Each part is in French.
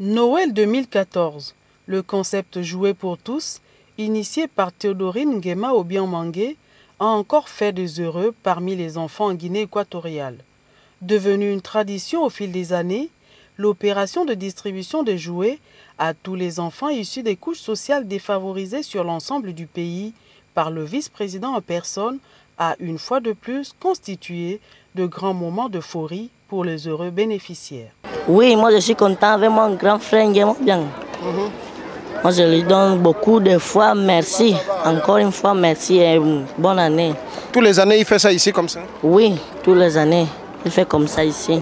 Noël 2014, le concept jouet pour tous, initié par Théodorine Nguema Obiang-Mangué, a encore fait des heureux parmi les enfants en Guinée équatoriale. Devenue une tradition au fil des années, l'opération de distribution de jouets à tous les enfants issus des couches sociales défavorisées sur l'ensemble du pays par le vice-président en personne a une fois de plus constitué de grands moments d'euphorie pour les heureux bénéficiaires. Oui, moi je suis content avec mon grand frère Nguema Obiang. Moi je lui donne beaucoup de fois merci. Encore une fois merci et bonne année. Tous les années il fait ça ici comme ça? Oui, tous les années il fait comme ça ici.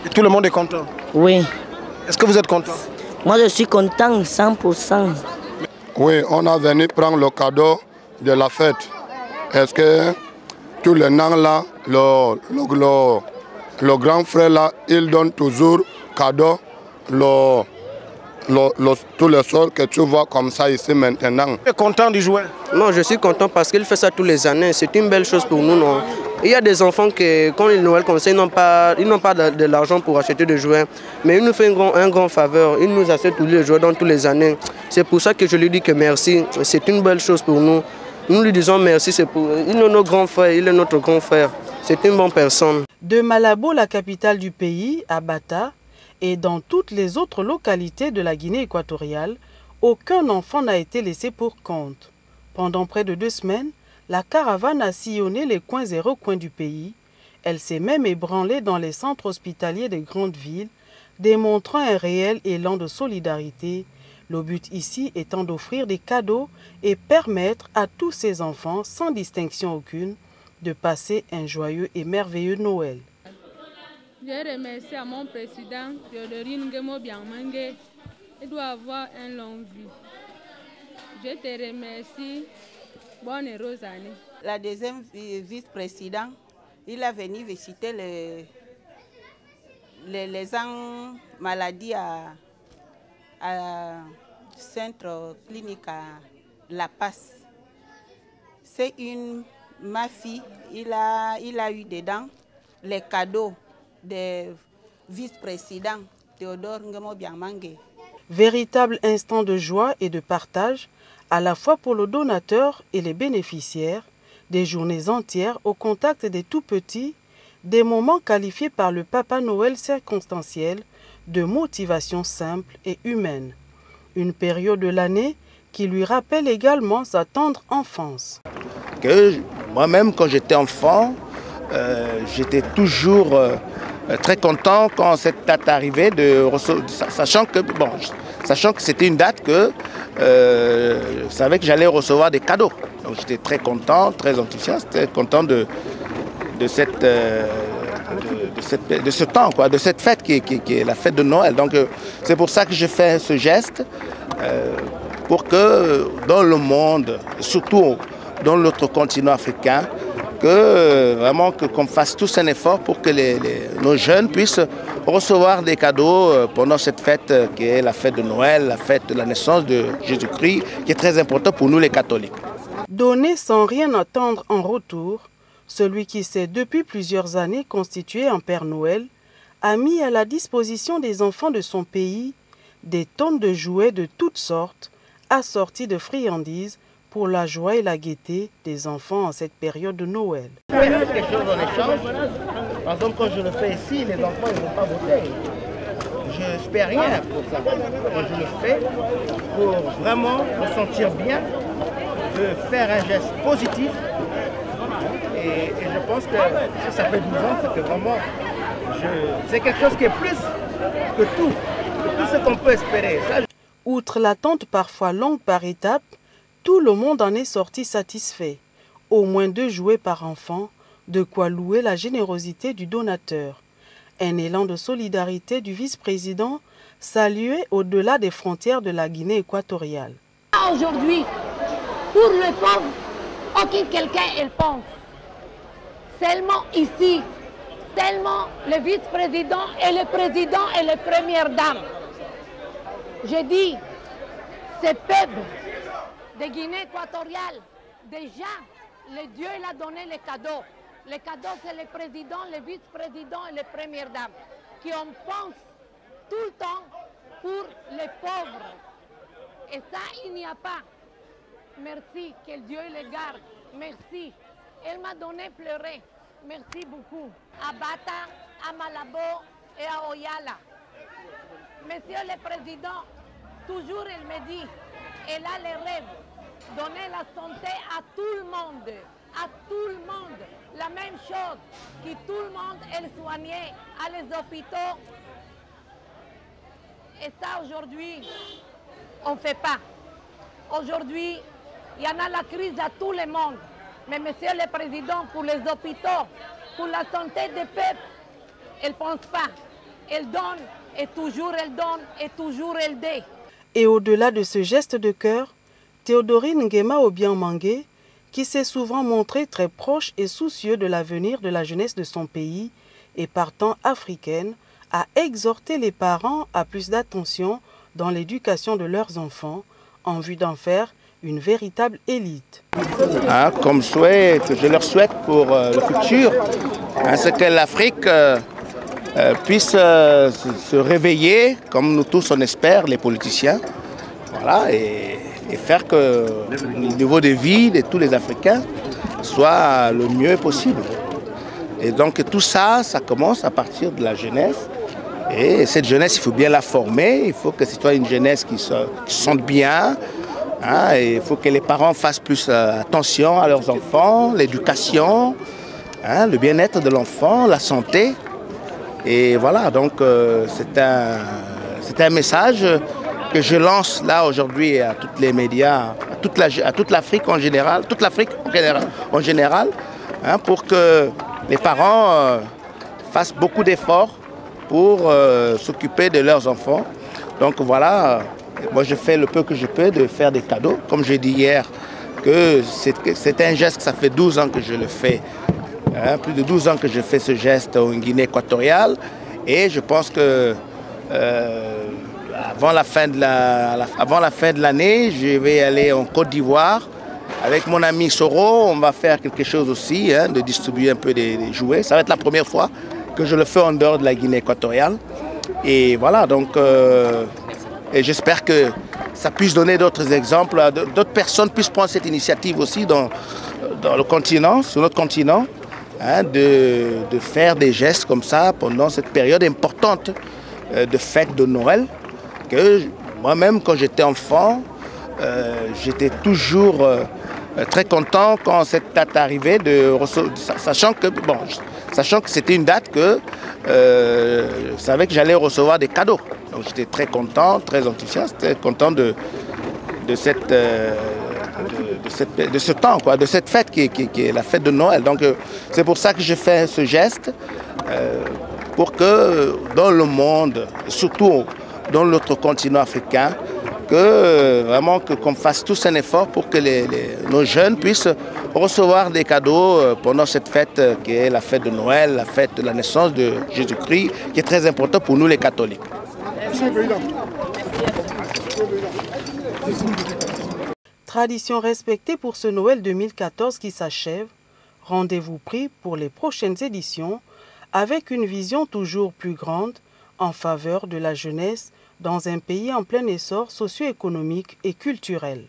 Et tout le monde est content? Oui. Est-ce que vous êtes content? Moi je suis content 100%. Oui, on a venu prendre le cadeau de la fête. Est-ce que tous les noms là, le grand frère là, il donne toujours cadeau tous les soirs que tu vois comme ça ici maintenant. Tu es content du jouet? Non, je suis content parce qu'il fait ça tous les années. C'est une belle chose pour nous, non? Il y a des enfants qui, quand ils Noël comme ça, ils n'ont pas de l'argent pour acheter des jouets. Mais il nous fait un grand faveur. Il nous achète tous les jouets dans toutes les années. C'est pour ça que je lui dis que merci. C'est une belle chose pour nous. Nous lui disons merci. Il est notre grand frère. Il est notre grand frère. C'est une bonne personne. De Malabo, la capitale du pays, à Bata, et dans toutes les autres localités de la Guinée équatoriale, aucun enfant n'a été laissé pour compte. Pendant près de 2 semaines, la caravane a sillonné les coins et recoins du pays. Elle s'est même ébranlée dans les centres hospitaliers des grandes villes, démontrant un réel élan de solidarité. Le but ici étant d'offrir des cadeaux et permettre à tous ces enfants, sans distinction aucune, de passer un joyeux et merveilleux Noël. Je remercie à mon président, Théodorine Nguema Obiang-Mangué. Il doit avoir une longue vie. Je te remercie. Bonne et heureuse année. La deuxième vice-président, il est venu visiter les maladies à centre clinique à La Paz. C'est ma fille, il a eu dedans les cadeaux des vice-présidents Théodore Nguema Obiang-Mangué. Véritable instant de joie et de partage, à la fois pour le donateur et les bénéficiaires, des journées entières au contact des tout-petits, des moments qualifiés par le Papa Noël circonstanciel de motivation simple et humaine. Une période de l'année qui lui rappelle également sa tendre enfance. Moi-même, quand j'étais enfant, j'étais toujours très content quand cette date arrivait, sachant que c'était une date que je savais que j'allais recevoir des cadeaux. Donc j'étais très content, très enthousiaste, très content de ce temps, quoi, de cette fête qui est la fête de Noël. Donc c'est pour ça que je fais ce geste, pour que dans le monde, surtout dans notre continent africain, qu'on fasse tous un effort pour que nos jeunes puissent recevoir des cadeaux pendant cette fête qui est la fête de Noël, la fête de la naissance de Jésus-Christ, qui est très importante pour nous les catholiques. Donner sans rien attendre en retour, celui qui s'est depuis plusieurs années constitué en Père Noël a mis à la disposition des enfants de son pays des tonnes de jouets de toutes sortes, assortis de friandises, pour la joie et la gaieté des enfants en cette période de Noël. Quelque chose en échange. Par exemple, quand je le fais ici, les enfants ne vont pas voter. Je n'espère rien pour ça. Je le fais pour vraiment me sentir bien, de faire un geste positif. Et je pense que si ça fait 12 ans, c'est que vraiment, c'est quelque chose qui est plus que tout ce qu'on peut espérer. Outre l'attente parfois longue par étapes, tout le monde en est sorti satisfait. Au moins 2 jouets par enfant, de quoi louer la générosité du donateur. Un élan de solidarité du vice-président salué au-delà des frontières de la Guinée équatoriale. Aujourd'hui, pour le pauvre, aucun quelqu'un il pense. Seulement ici, seulement le vice-président et le président et les premières dames. Je dis, ce peuple de Guinée équatoriale, déjà, le Dieu il a donné les cadeaux. Les cadeaux, c'est le président, le vice-président et les premières dames qui en pensent tout le temps pour les pauvres. Et ça, il n'y a pas. Merci, que Dieu les garde. Merci. Elle m'a donné pleurer. Merci beaucoup. À Bata, à Malabo et à Oyala. Monsieur le Président, toujours elle me dit, elle a les rêves, donner la santé à tout le monde. À tout le monde. La même chose, que tout le monde est soigné à les hôpitaux. Et ça, aujourd'hui, on ne fait pas. Aujourd'hui, il y en a la crise à tout le monde. Mais Monsieur le Président, pour les hôpitaux, pour la santé des peuples, elle ne pense pas. Elle donne, et toujours elle donne, et toujours elle dit. Et au-delà de ce geste de cœur, Théodorine Nguema Obiang-Mangué, qui s'est souvent montrée très proche et soucieux de l'avenir de la jeunesse de son pays et partant africaine, a exhorté les parents à plus d'attention dans l'éducation de leurs enfants en vue d'en faire une véritable élite. Comme souhait que je leur souhaite pour le futur, c'est que l'Afrique puisse se réveiller, comme nous tous on espère, les politiciens, voilà, et faire que le niveau de vie de tous les Africains soit le mieux possible. Et donc tout ça, ça commence à partir de la jeunesse. Et cette jeunesse, il faut bien la former, il faut que ce soit une jeunesse qui se sente bien. Et il faut que les parents fassent plus attention à leurs enfants, l'éducation, le bien-être de l'enfant, la santé. Et voilà, donc c'est un message que je lance là aujourd'hui à tous les médias, à toute l'Afrique en général, pour que les parents fassent beaucoup d'efforts pour s'occuper de leurs enfants. Donc voilà, moi je fais le peu que je peux de faire des cadeaux. Comme j'ai dit hier, que c'est un geste, ça fait 12 ans que je le fais. Plus de 12 ans que je fais ce geste en Guinée équatoriale. Et je pense que avant la fin de l'année, je vais aller en Côte d'Ivoire. Avec mon ami Soro, on va faire quelque chose aussi, de distribuer un peu des jouets. Ça va être la première fois que je le fais en dehors de la Guinée équatoriale. Et voilà, donc et j'espère que ça puisse donner d'autres exemples, d'autres personnes puissent prendre cette initiative aussi dans le continent, sur notre continent, de faire des gestes comme ça pendant cette période importante de fête de Noël. Que moi-même, quand j'étais enfant, j'étais toujours très content quand cette date arrivait, sachant que c'était une date que je savais que j'allais recevoir des cadeaux. Donc j'étais très content, très enthousiaste, très content de ce temps, quoi, de cette fête qui est la fête de Noël. Donc c'est pour ça que je fais ce geste, pour que dans le monde, surtout dans notre continent africain, qu'on fasse tous un effort pour que nos jeunes puissent recevoir des cadeaux pendant cette fête qui est la fête de Noël, la fête de la naissance de Jésus-Christ, qui est très importante pour nous les catholiques. Tradition respectée pour ce Noël 2014 qui s'achève, rendez-vous pris pour les prochaines éditions avec une vision toujours plus grande en faveur de la jeunesse dans un pays en plein essor socio-économique et culturel.